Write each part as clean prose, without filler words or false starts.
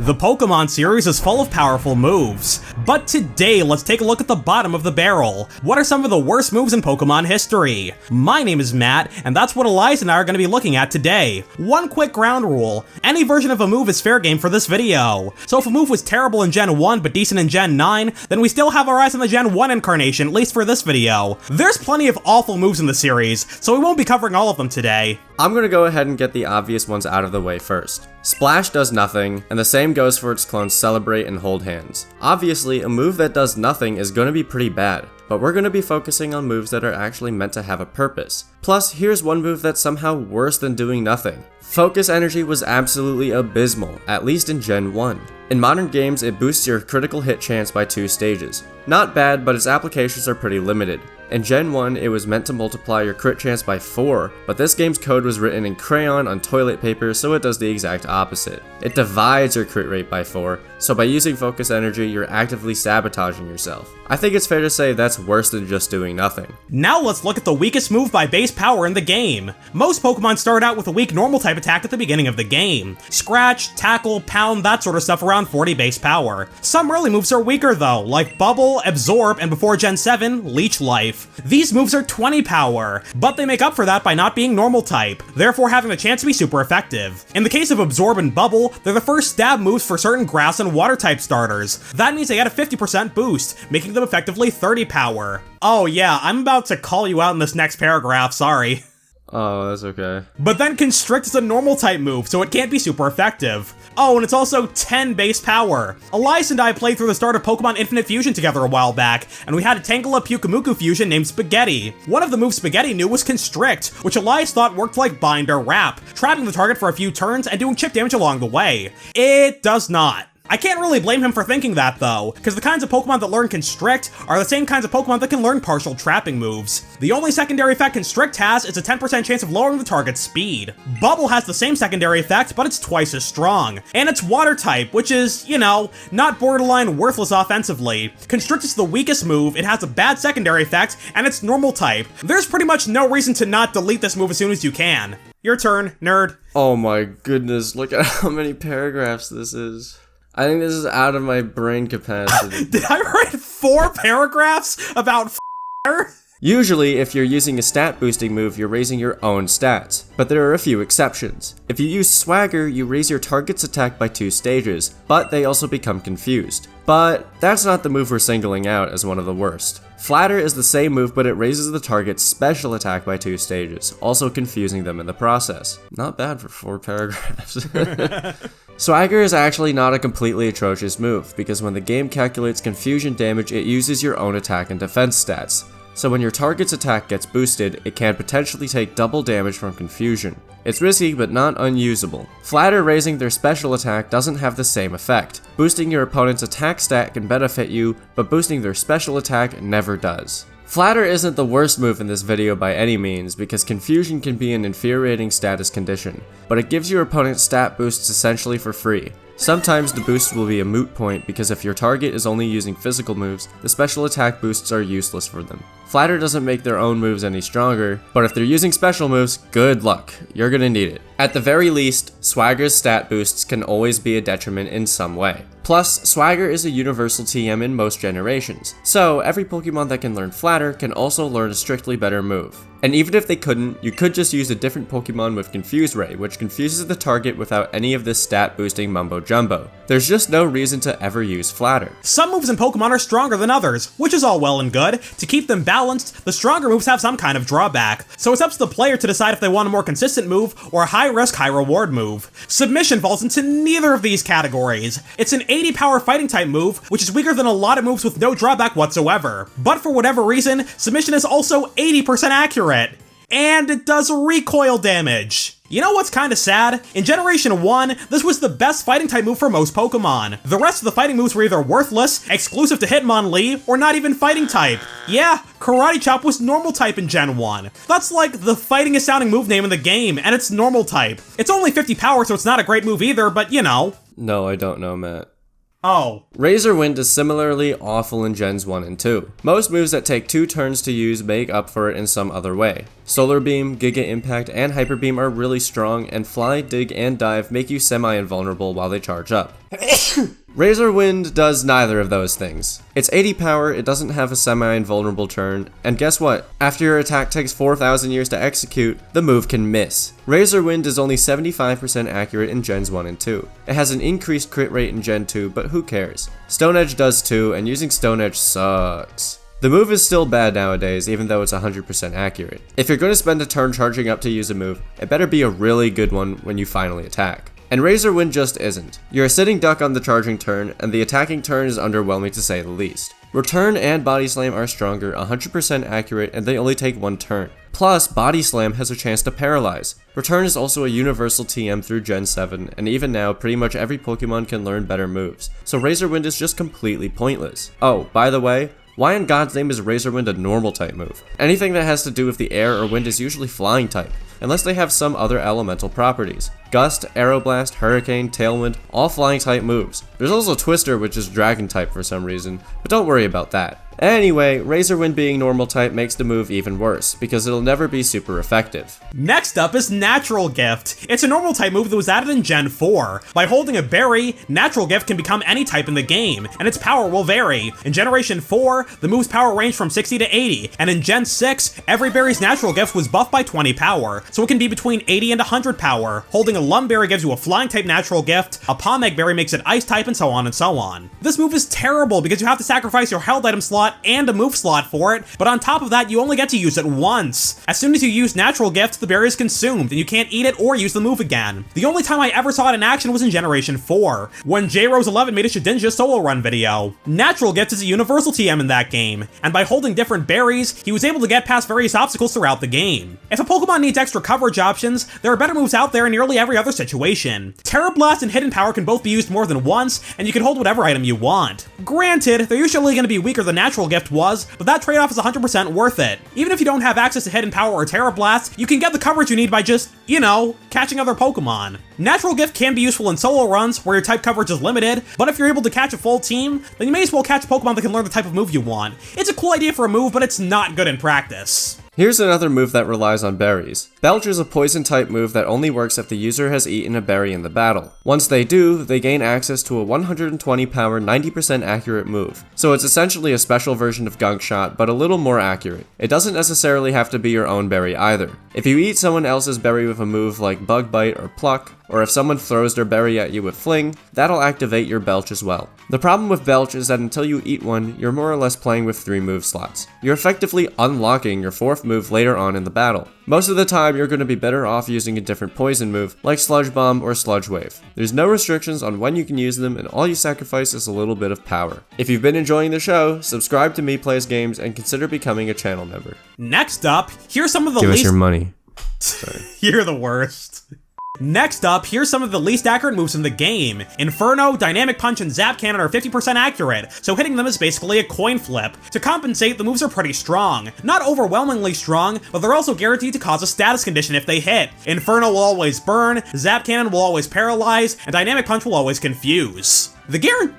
The Pokemon series is full of powerful moves, but today let's take a look at the bottom of the barrel. What are some of the worst moves in Pokemon history? My name is Matt, and that's what Eliza and I are going to be looking at today. One quick ground rule: any version of a move is fair game for this video. So if a move was terrible in Gen 1 but decent in Gen 9, then we still have our eyes on the Gen 1 incarnation, at least for this video. There's plenty of awful moves in the series, so we won't be covering all of them today. I'm gonna go ahead and get the obvious ones out of the way first. Splash does nothing, and the same goes for its clones Celebrate and Hold Hands. Obviously, a move that does nothing is gonna be pretty bad, but we're gonna be focusing on moves that are actually meant to have a purpose. Plus, here's one move that's somehow worse than doing nothing. Focus Energy was absolutely abysmal, at least in Gen 1. In modern games, it boosts your critical hit chance by 2 stages. Not bad, but its applications are pretty limited. In Gen 1, it was meant to multiply your crit chance by 4, but this game's code was written in crayon on toilet paper, so it does the exact opposite. It divides your crit rate by 4, so by using Focus Energy, you're actively sabotaging yourself. I think it's fair to say that's worse than just doing nothing. Now let's look at the weakest move by base power in the game. Most Pokemon start out with a weak normal type attack at the beginning of the game. Scratch, Tackle, Pound, that sort of stuff around 40 base power. Some early moves are weaker though, like Bubble, Absorb, and before Gen 7, Leech Life. These moves are 20 power, but they make up for that by not being normal type, therefore having the chance to be super effective. In the case of Absorb and Bubble, they're the first stab moves for certain grass and water type starters. That means they get a 50% boost, making them effectively 30 power. Oh yeah, I'm about to call you out in this next paragraph, sorry. Oh, that's okay. But then Constrict is a normal type move, so it can't be super effective. Oh, and it's also 10 base power. Elias and I played through the start of Pokemon Infinite Fusion together a while back, and we had a Tangela Pyukumuku fusion named Spaghetti. One of the moves Spaghetti knew was Constrict, which Elias thought worked like Bind or Wrap, trapping the target for a few turns and doing chip damage along the way. It does not. I can't really blame him for thinking that though, because the kinds of Pokemon that learn Constrict are the same kinds of Pokemon that can learn partial trapping moves. The only secondary effect Constrict has is a 10% chance of lowering the target's speed. Bubble has the same secondary effect, but it's twice as strong. And it's water type, which is, you know, not borderline worthless offensively. Constrict is the weakest move, it has a bad secondary effect, and it's normal type. There's pretty much no reason to not delete this move as soon as you can. Your turn, nerd. Oh my goodness, look at how many paragraphs this is. I think this is out of my brain capacity. Did I write 4 paragraphs about f***er? Usually, if you're using a stat boosting move, you're raising your own stats, but there are a few exceptions. If you use Swagger, you raise your target's attack by 2 stages, but they also become confused. But that's not the move we're singling out as one of the worst. Flatter is the same move, but it raises the target's special attack by 2 stages, also confusing them in the process. Not bad for 4 paragraphs. Swagger is actually not a completely atrocious move, because when the game calculates confusion damage, it uses your own attack and defense stats. So when your target's attack gets boosted, it can potentially take double damage from confusion. It's risky, but not unusable. Flatter raising their special attack doesn't have the same effect. Boosting your opponent's attack stat can benefit you, but boosting their special attack never does. Flatter isn't the worst move in this video by any means, because confusion can be an infuriating status condition, but it gives your opponent stat boosts essentially for free. Sometimes the boost will be a moot point because if your target is only using physical moves, the special attack boosts are useless for them. Flatter doesn't make their own moves any stronger, but if they're using special moves, good luck, you're gonna need it. At the very least, Swagger's stat boosts can always be a detriment in some way. Plus, Swagger is a universal TM in most generations, so every Pokemon that can learn Flatter can also learn a strictly better move. And even if they couldn't, you could just use a different Pokemon with Confuse Ray, which confuses the target without any of this stat boosting mumbo jumbo. There's just no reason to ever use Flatter. Some moves in Pokemon are stronger than others, which is all well and good. To keep them balanced, the stronger moves have some kind of drawback, so it's up to the player to decide if they want a more consistent move or a high-risk, high-reward move. Submission falls into neither of these categories. It's an 80 power fighting type move, which is weaker than a lot of moves with no drawback whatsoever. But for whatever reason, Submission is also 80% accurate. And it does recoil damage. You know what's kinda sad? In Generation 1, this was the best fighting type move for most Pokemon. The rest of the fighting moves were either worthless, exclusive to Hitmonlee, or not even fighting type. Yeah, Karate Chop was normal type in Gen 1. That's like the fightingest sounding move name in the game, and it's normal type. It's only 50 power, so it's not a great move either, but you know. No, I don't know, Matt. Oh. Razor Wind is similarly awful in Gens 1 and 2. Most moves that take 2 turns to use make up for it in some other way. Solar Beam, Giga Impact, and Hyper Beam are really strong, and Fly, Dig, and Dive make you semi-invulnerable while they charge up. Razor Wind does neither of those things. It's 80 power, it doesn't have a semi-invulnerable turn, and guess what? After your attack takes 4,000 years to execute, the move can miss. Razor Wind is only 75% accurate in Gens 1 and 2. It has an increased crit rate in Gen 2, but who cares? Stone Edge does too, and using Stone Edge sucks. The move is still bad nowadays, even though it's 100% accurate. If you're going to spend a turn charging up to use a move, it better be a really good one when you finally attack. And Razor Wind just isn't. You're a sitting duck on the charging turn, and the attacking turn is underwhelming to say the least. Return and Body Slam are stronger, 100% accurate, and they only take 1 turn. Plus, Body Slam has a chance to paralyze. Return is also a universal TM through Gen 7, and even now, pretty much every Pokemon can learn better moves, so Razor Wind is just completely pointless. Oh, by the way, why in God's name is Razor Wind a normal type move? Anything that has to do with the air or wind is usually flying type, unless they have some other elemental properties. Gust, Aeroblast, Hurricane, Tailwind, all flying type moves. There's also Twister, which is dragon type for some reason, but don't worry about that. Anyway, Razor Wind being normal type makes the move even worse, because it'll never be super effective. Next up is Natural Gift. It's a normal type move that was added in Gen 4. By holding a berry, Natural Gift can become any type in the game, and its power will vary. In Generation 4, the move's power ranged from 60 to 80, and in Gen 6, every berry's Natural Gift was buffed by 20 power, so it can be between 80 and 100 power. Holding a Lumberry gives you a flying type Natural Gift, a Pomegg Berry makes it ice type, and so on and so on. This move is terrible because you have to sacrifice your held item slot and a move slot for it, but on top of that, you only get to use it once. As soon as you use Natural Gift, the berry is consumed, and you can't eat it or use the move again. The only time I ever saw it in action was in Generation 4, when J-Rose11 made a Shedinja solo run video. Natural Gift is a universal TM in that game, and by holding different berries, he was able to get past various obstacles throughout the game. If a Pokemon needs extra coverage options, there are better moves out there in nearly every other situation. Terra Blast and Hidden Power can both be used more than once, and you can hold whatever item you want. Granted, they're usually going to be weaker than Natural Gift was, but that trade-off is 100% worth it. Even if you don't have access to Hidden Power or Terra Blast, you can get the coverage you need by just, catching other Pokemon. Natural Gift can be useful in solo runs, where your type coverage is limited, but if you're able to catch a full team, then you may as well catch a Pokemon that can learn the type of move you want. It's a cool idea for a move, but it's not good in practice. Here's another move that relies on berries. Belch is a poison type move that only works if the user has eaten a berry in the battle. Once they do, they gain access to a 120 power, 90% accurate move. So it's essentially a special version of Gunk Shot, but a little more accurate. It doesn't necessarily have to be your own berry either. If you eat someone else's berry with a move like Bug Bite or Pluck, or if someone throws their berry at you with Fling, that'll activate your Belch as well. The problem with Belch is that until you eat one, you're more or less playing with 3 move slots. You're effectively unlocking your 4th move later on in the battle. Most of the time, you're going to be better off using a different poison move, like Sludge Bomb or Sludge Wave. There's no restrictions on when you can use them, and all you sacrifice is a little bit of power. If you've been enjoying the show, subscribe to MEPlaysGames and consider becoming a channel member. Next up, here's some of the Give least- us your money. You're the worst. Next up, here's some of the least accurate moves in the game. Inferno, Dynamic Punch, and Zap Cannon are 50% accurate, so hitting them is basically a coin flip. To compensate, the moves are pretty strong. Not overwhelmingly strong, but they're also guaranteed to cause a status condition if they hit. Inferno will always burn, Zap Cannon will always paralyze, and Dynamic Punch will always confuse. The guarantee...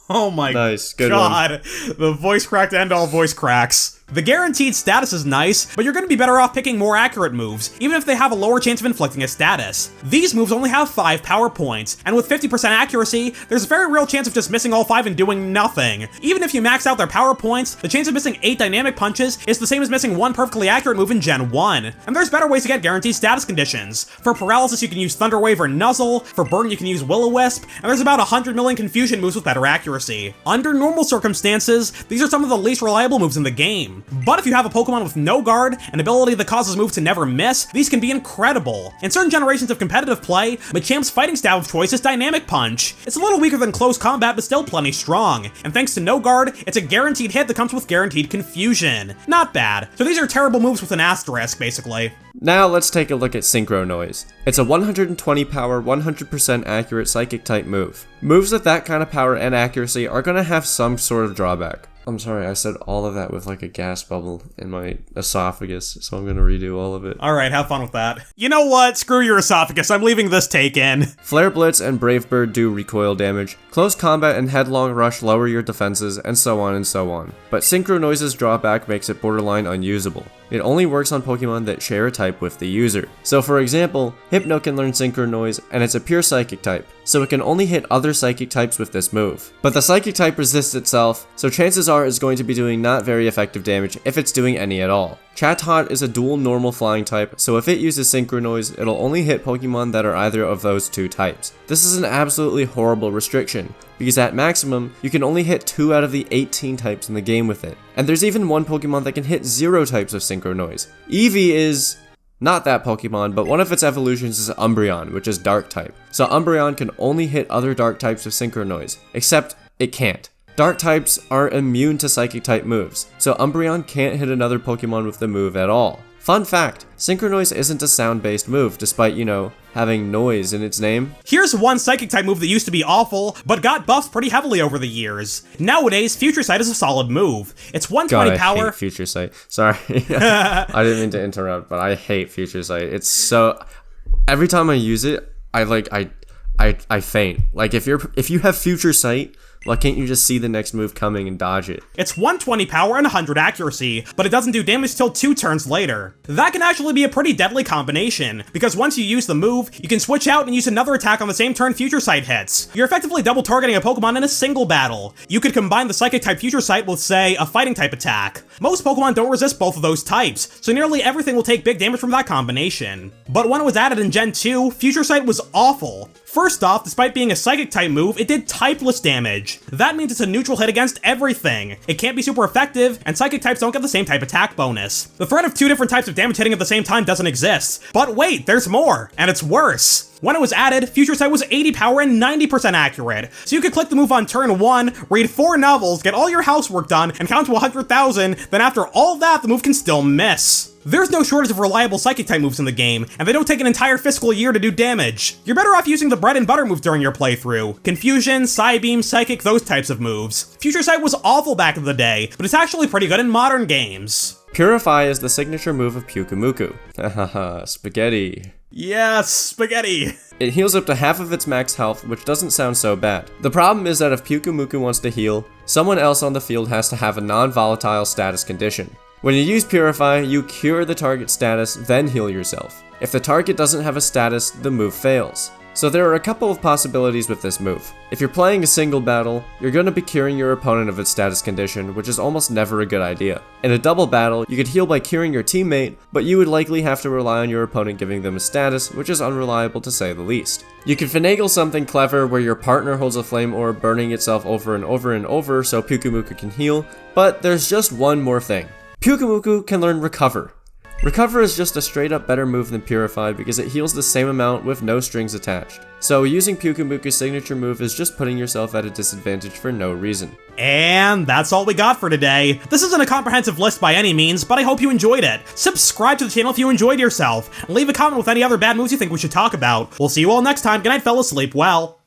Oh my god, the voice crack to end all voice cracks. The guaranteed status is nice, but you're going to be better off picking more accurate moves, even if they have a lower chance of inflicting a status. These moves only have 5 power points, and with 50% accuracy, there's a very real chance of just missing all 5 and doing nothing. Even if you max out their power points, the chance of missing 8 dynamic punches is the same as missing 1 perfectly accurate move in Gen 1. And there's better ways to get guaranteed status conditions. For Paralysis, you can use Thunder Wave or Nuzzle, for Burn, you can use Will-O-Wisp, and there's about 100 million confusion moves with better accuracy. Under normal circumstances, these are some of the least reliable moves in the game. But if you have a Pokemon with no guard, an ability that causes moves to never miss, these can be incredible. In certain generations of competitive play, Machamp's fighting style of choice is Dynamic Punch. It's a little weaker than Close Combat, but still plenty strong. And thanks to no guard, it's a guaranteed hit that comes with guaranteed confusion. Not bad. So these are terrible moves with an asterisk, basically. Now let's take a look at Synchro Noise. It's a 120 power, 100% accurate psychic type move. Moves with that kind of power and accuracy are going to have some sort of drawback. I'm sorry, I said all of that with like a gas bubble in my esophagus, so I'm gonna redo all of it. Alright, have fun with that. You know what? Screw your esophagus, I'm leaving this take in. Flare Blitz and Brave Bird do recoil damage, close combat and headlong rush lower your defenses, and so on and so on. But Synchro Noise's drawback makes it borderline unusable. It only works on Pokemon that share a type with the user. So for example, Hypno can learn Synchro Noise, and it's a pure Psychic type, so it can only hit other Psychic types with this move. But the Psychic type resists itself, so chances are it's going to be doing not very effective damage if it's doing any at all. Shoutout is a dual normal flying type, so if it uses Synchro Noise, it'll only hit Pokemon that are either of those two types. This is an absolutely horrible restriction, because at maximum, you can only hit 2 out of the 18 types in the game with it. And there's even one Pokemon that can hit 0 types of Synchro Noise. Eevee is not that Pokemon, but one of its evolutions is Umbreon, which is Dark type. So Umbreon can only hit other Dark types with Synchro Noise, except it can't. Dark types are immune to Psychic type moves, so Umbreon can't hit another Pokemon with the move at all. Fun fact, Synchro Noise isn't a sound-based move, despite, you know, having noise in its name. Here's one Psychic type move that used to be awful, but got buffed pretty heavily over the years. Nowadays, Future Sight is a solid move. It's 120 God, power. I hate Future Sight. Sorry. I didn't mean to interrupt, but I hate Future Sight. It's so... Every time I use it, I faint. Like, if you have Future Sight, why can't you just see the next move coming and dodge it? It's 120 power and 100 accuracy, but it doesn't do damage till 2 turns later. That can actually be a pretty deadly combination, because once you use the move, you can switch out and use another attack on the same turn Future Sight hits. You're effectively double targeting a Pokemon in a single battle. You could combine the Psychic type Future Sight with, say, a Fighting type attack. Most Pokemon don't resist both of those types, so nearly everything will take big damage from that combination. But when it was added in Gen 2, Future Sight was awful. First off, despite being a Psychic type move, it did typeless damage. That means it's a neutral hit against everything. It can't be super effective, and Psychic types don't get the same type attack bonus. The threat of 2 different types of damage hitting at the same time doesn't exist. But wait, there's more, and it's worse. When it was added, Future Sight was 80 power and 90% accurate, so you could click the move on turn 1, read 4 novels, get all your housework done, and count to 100,000, then after all that, the move can still miss. There's no shortage of reliable Psychic type moves in the game, and they don't take an entire fiscal year to do damage. You're better off using the bread and butter moves during your playthrough. Confusion, Psybeam, Psychic, those types of moves. Future Sight was awful back in the day, but it's actually pretty good in modern games. Purify is the signature move of Pyukumuku. Hahaha, spaghetti. Yes, spaghetti. It heals up to half of its max health, which doesn't sound so bad. The problem is that if Pyukumuku wants to heal, someone else on the field has to have a non-volatile status condition. When you use Purify, you cure the target status, then heal yourself. If the target doesn't have a status, the move fails. So there are a couple of possibilities with this move. If you're playing a single battle, you're going to be curing your opponent of its status condition, which is almost never a good idea. In a double battle, you could heal by curing your teammate, but you would likely have to rely on your opponent giving them a status, which is unreliable to say the least. You can finagle something clever where your partner holds a flame orb burning itself over and over and over so Pyukumuku can heal, but there's just one more thing. Pyukumuku can learn Recover. Recover is just a straight up better move than Purify because it heals the same amount with no strings attached. So using Pyukumuku's signature move is just putting yourself at a disadvantage for no reason. And that's all we got for today. This isn't a comprehensive list by any means, but I hope you enjoyed it. Subscribe to the channel if you enjoyed yourself, and leave a comment with any other bad moves you think we should talk about. We'll see you all next time. Good night, fellas. Sleep well.